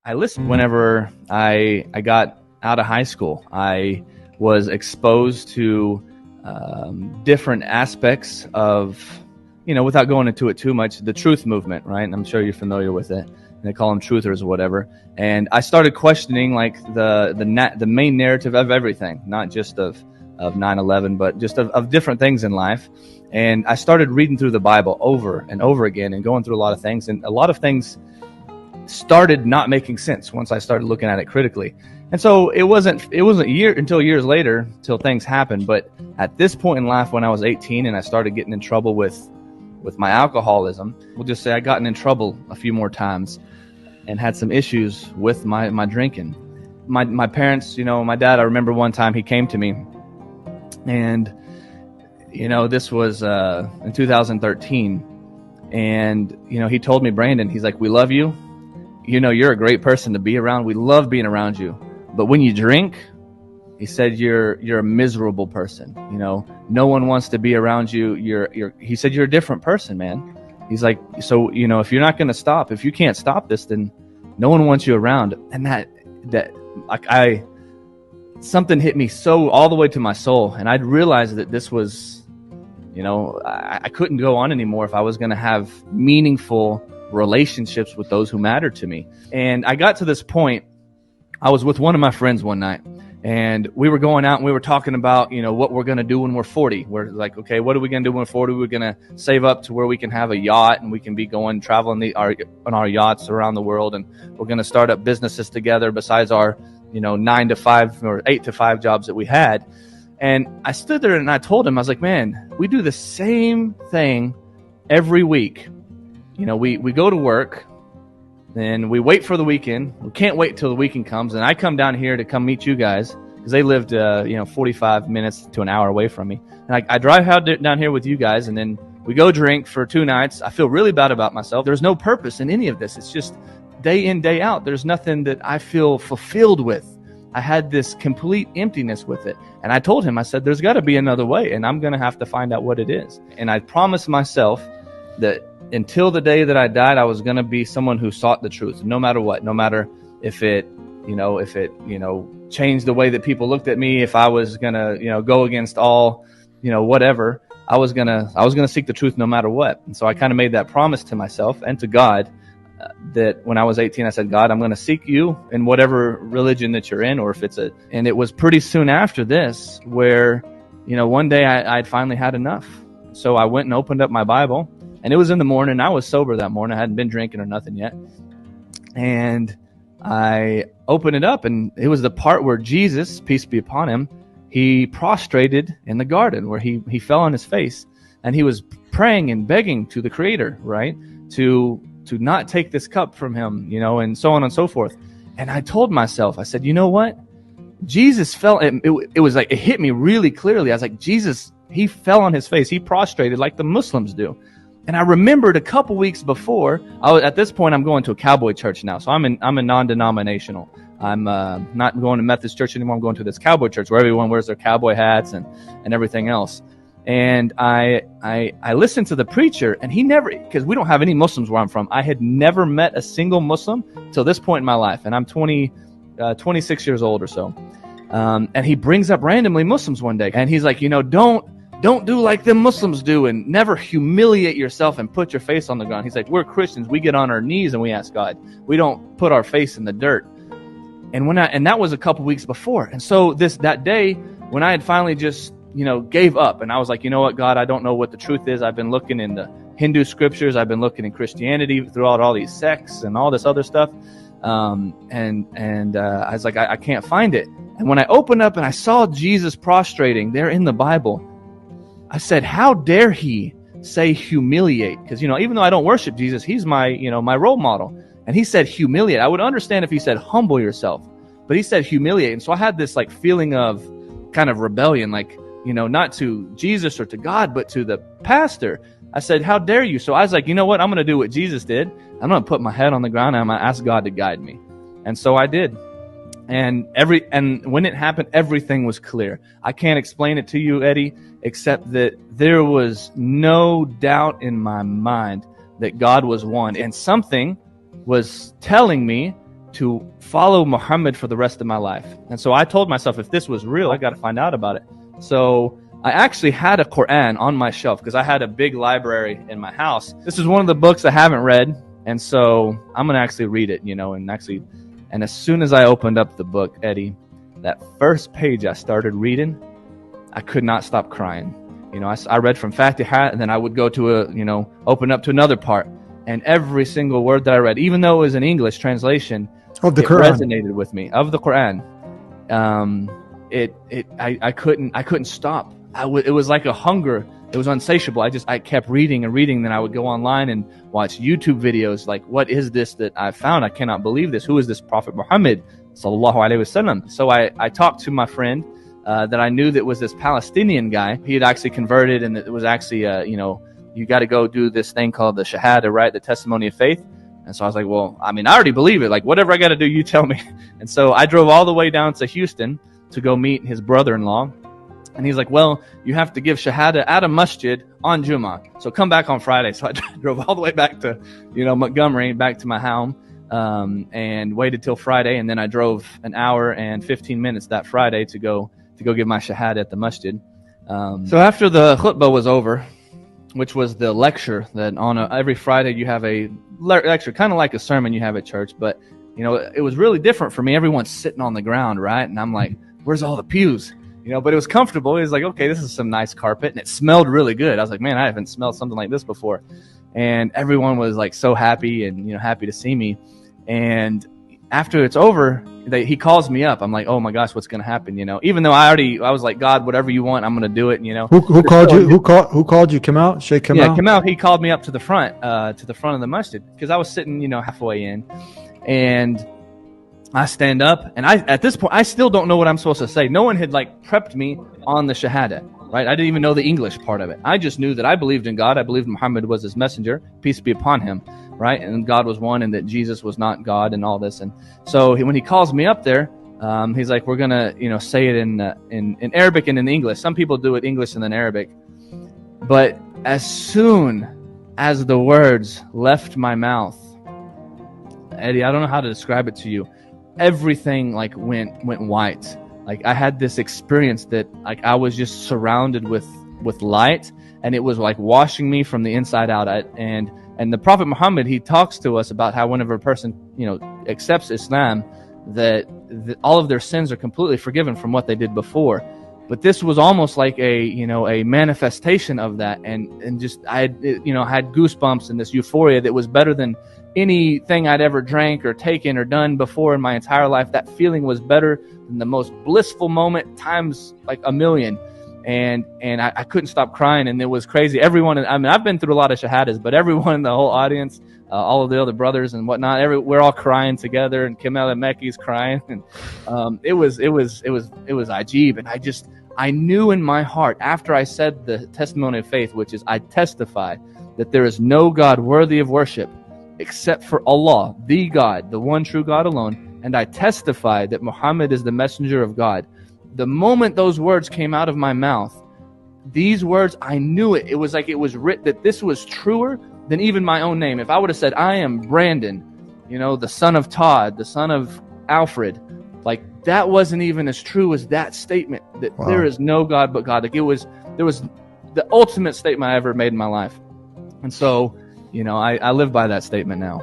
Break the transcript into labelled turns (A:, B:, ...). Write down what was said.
A: I listened whenever I got out of high school. I was exposed to different aspects of, without going into it too much, the truth movement, right? And I'm sure you're familiar with it. They call them truthers or whatever. And I started questioning like the main narrative of everything, not just of 9/11, but just of different things in life. And I started reading through the Bible over and over again and going through a lot of things. And a lot of things started not making sense once I started looking at it critically. And so it wasn't until years later till things happened. But at this point in life, when I was 18 and I started getting in trouble with my alcoholism, we'll just say I gotten in trouble a few more times and had some issues with my drinking. My parents, my dad, I remember one time he came to me, and this was in 2013, and he told me, Brandon, he's like, we love you. You're a great person to be around. We love being around you. But when you drink, he said, you're a miserable person. No one wants to be around you. He said, you're a different person, man. He's like, so, if you're not going to stop, if you can't stop this, then no one wants you around. And something hit me so all the way to my soul. And I'd realized that this was, I couldn't go on anymore if I was going to have meaningful relationships with those who mattered to me. And I got to this point. I was with one of my friends one night, and we were going out and we were talking about, what we're going to do when we're 40. We're like, okay, what are we going to do when we're 40? We're going to save up to where we can have a yacht and we can be going traveling on our yachts around the world. And we're going to start up businesses together besides our, 9 to 5 or 8 to 5 jobs that we had. And I stood there and I told him, I was like, man, we do the same thing every week. We go to work, then we wait for the weekend. We can't wait till the weekend comes. And I come down here to come meet you guys because they lived, 45 minutes to an hour away from me. And I drive out down here with you guys, and then we go drink for 2 nights. I feel really bad about myself. There's no purpose in any of this. It's just day in, day out. There's nothing that I feel fulfilled with. I had this complete emptiness with it. And I told him, I said, there's got to be another way, and I'm going to have to find out what it is. And I promised myself that until the day that I died, I was going to be someone who sought the truth, no matter what, no matter if it changed the way that people looked at me, if I was going to, go against all, whatever, I was going to seek the truth no matter what. And so I kind of made that promise to myself and to God that when I was 18, I said, God, I'm going to seek you in whatever religion that you're in, or if it's and it was pretty soon after this where, one day I'd finally had enough. So I went and opened up my Bible. And it was in the morning. I was sober that morning. I hadn't been drinking or nothing yet. And I opened it up, and it was the part where Jesus, peace be upon him, he prostrated in the garden, where he fell on his face, and he was praying and begging to the Creator, right, to not take this cup from him, and so on and so forth. And I told myself, I said, you know what? Jesus fell. It was like it hit me really clearly. I was like, Jesus, he fell on his face. He prostrated like the Muslims do. And I remembered a couple weeks before, at this point, I'm going to a cowboy church now. So I'm a non-denominational. I'm not going to Methodist church anymore. I'm going to this cowboy church where everyone wears their cowboy hats and everything else. And I listened to the preacher, and he never, because we don't have any Muslims where I'm from. I had never met a single Muslim till this point in my life. And I'm 26 years old or so. And he brings up randomly Muslims one day. And he's like, don't do like them Muslims do, and never humiliate yourself and put your face on the ground. He's like, we're Christians. We get on our knees and we ask God. We don't put our face in the dirt. And that was a couple weeks before. And so that day when I had finally just, gave up, and I was like, you know what, God, I don't know what the truth is. I've been looking in the Hindu scriptures. I've been looking in Christianity throughout all these sects and all this other stuff. I was like, I can't find it. And when I opened up and I saw Jesus prostrating there in the Bible, I said, how dare he say humiliate? Because, even though I don't worship Jesus, he's my, my role model. And he said humiliate. I would understand if he said humble yourself, but he said humiliate. And so I had this like feeling of kind of rebellion, like, not to Jesus or to God, but to the pastor. I said, how dare you? So I was like, you know what? I'm going to do what Jesus did. I'm going to put my head on the ground and I'm going to ask God to guide me. And so I did. And when it happened, everything was clear. I can't explain it to you, Eddie, except that there was no doubt in my mind that God was one. And something was telling me to follow Muhammad for the rest of my life. And so I told myself, if this was real, I got to find out about it. So I actually had a Quran on my shelf because I had a big library in my house. This is one of the books I haven't read, and so I'm going to actually read it, and as soon as I opened up the book, Eddie, that first page I started reading, I could not stop crying. I read from Fatiha, and then I would go to open up to another part. And every single word that I read, even though it was an English translation,
B: of the
A: it
B: Quran
A: resonated with me, of the Quran. I couldn't stop. It was like a hunger. It was insatiable. I kept reading and reading. Then I would go online and watch YouTube videos like, what is this that I found? I cannot believe this. Who is this Prophet Muhammad sallallahu alaihi wasallam? So I talked to my friend that I knew that was this Palestinian guy. He had actually converted, and it was actually you got to go do this thing called the Shahada, right? The testimony of faith. And so I was like, well, I already believe it. Like, whatever I got to do, you tell me. And so I drove all the way down to Houston to go meet his brother-in-law. And he's like, well, you have to give Shahada at a masjid on Jummah. So come back on Friday. So I drove all the way back to, Montgomery, back to my home, and waited till Friday. And then I drove an hour and 15 minutes that Friday to go give my Shahada at the masjid. So after the khutbah was over, which was the lecture that on every Friday you have a lecture, kind of like a sermon you have at church, but it was really different for me. Everyone's sitting on the ground, right? And I'm like, where's all the pews? But it was comfortable. It was like, okay, this is some nice carpet, and it smelled really good. I was like, man, I haven't smelled something like this before. And everyone was like so happy and happy to see me. And after it's over, he calls me up. I'm like, oh my gosh, what's going to happen? Even though I was like, God, whatever you want, I'm going to do it.
B: Who called you? Who called you? Kamal? Sheikh Kamal?
A: Yeah, Kamal. He called me up to the front of the masjid because I was sitting, halfway in, and I stand up, and at this point, I still don't know what I'm supposed to say. No one had prepped me on the Shahada, right? I didn't even know the English part of it. I just knew that I believed in God. I believed Muhammad was his messenger, peace be upon him, right? And God was one, and that Jesus was not God, and all this. And so when he calls me up there, he's like, we're gonna, say it in Arabic and in English. Some people do it English and then Arabic, but as soon as the words left my mouth, Eddie, I don't know how to describe it to you. Everything went white. I had this experience that I was just surrounded with light, and it was washing me from the inside out. And the Prophet Muhammad, he talks to us about how whenever a person accepts Islam, that all of their sins are completely forgiven from what they did before. But this was almost like a manifestation of that, and just I had goosebumps and this euphoria that was better than anything I'd ever drank or taken or done before in my entire life. That feeling was better than the most blissful moment times a million. And I couldn't stop crying, and it was crazy. Everyone, I've been through a lot of shahadas, but everyone in the whole audience, all of the other brothers and whatnot, we're all crying together, and Kemal and Mekki's crying, and it was ajib. And I knew in my heart after I said the testimony of faith, which is I testify that there is no God worthy of worship except for Allah, the God, the one true God alone, and I testify that Muhammad is the messenger of God. The moment those words came out of my mouth, these words, I knew it. It was like it was written that this was truer than even my own name. If I would have said, I am Brandon, the son of Todd, the son of Alfred, that wasn't even as true as that statement that There is no God but God. There was the ultimate statement I ever made in my life. And so, I live by that statement now.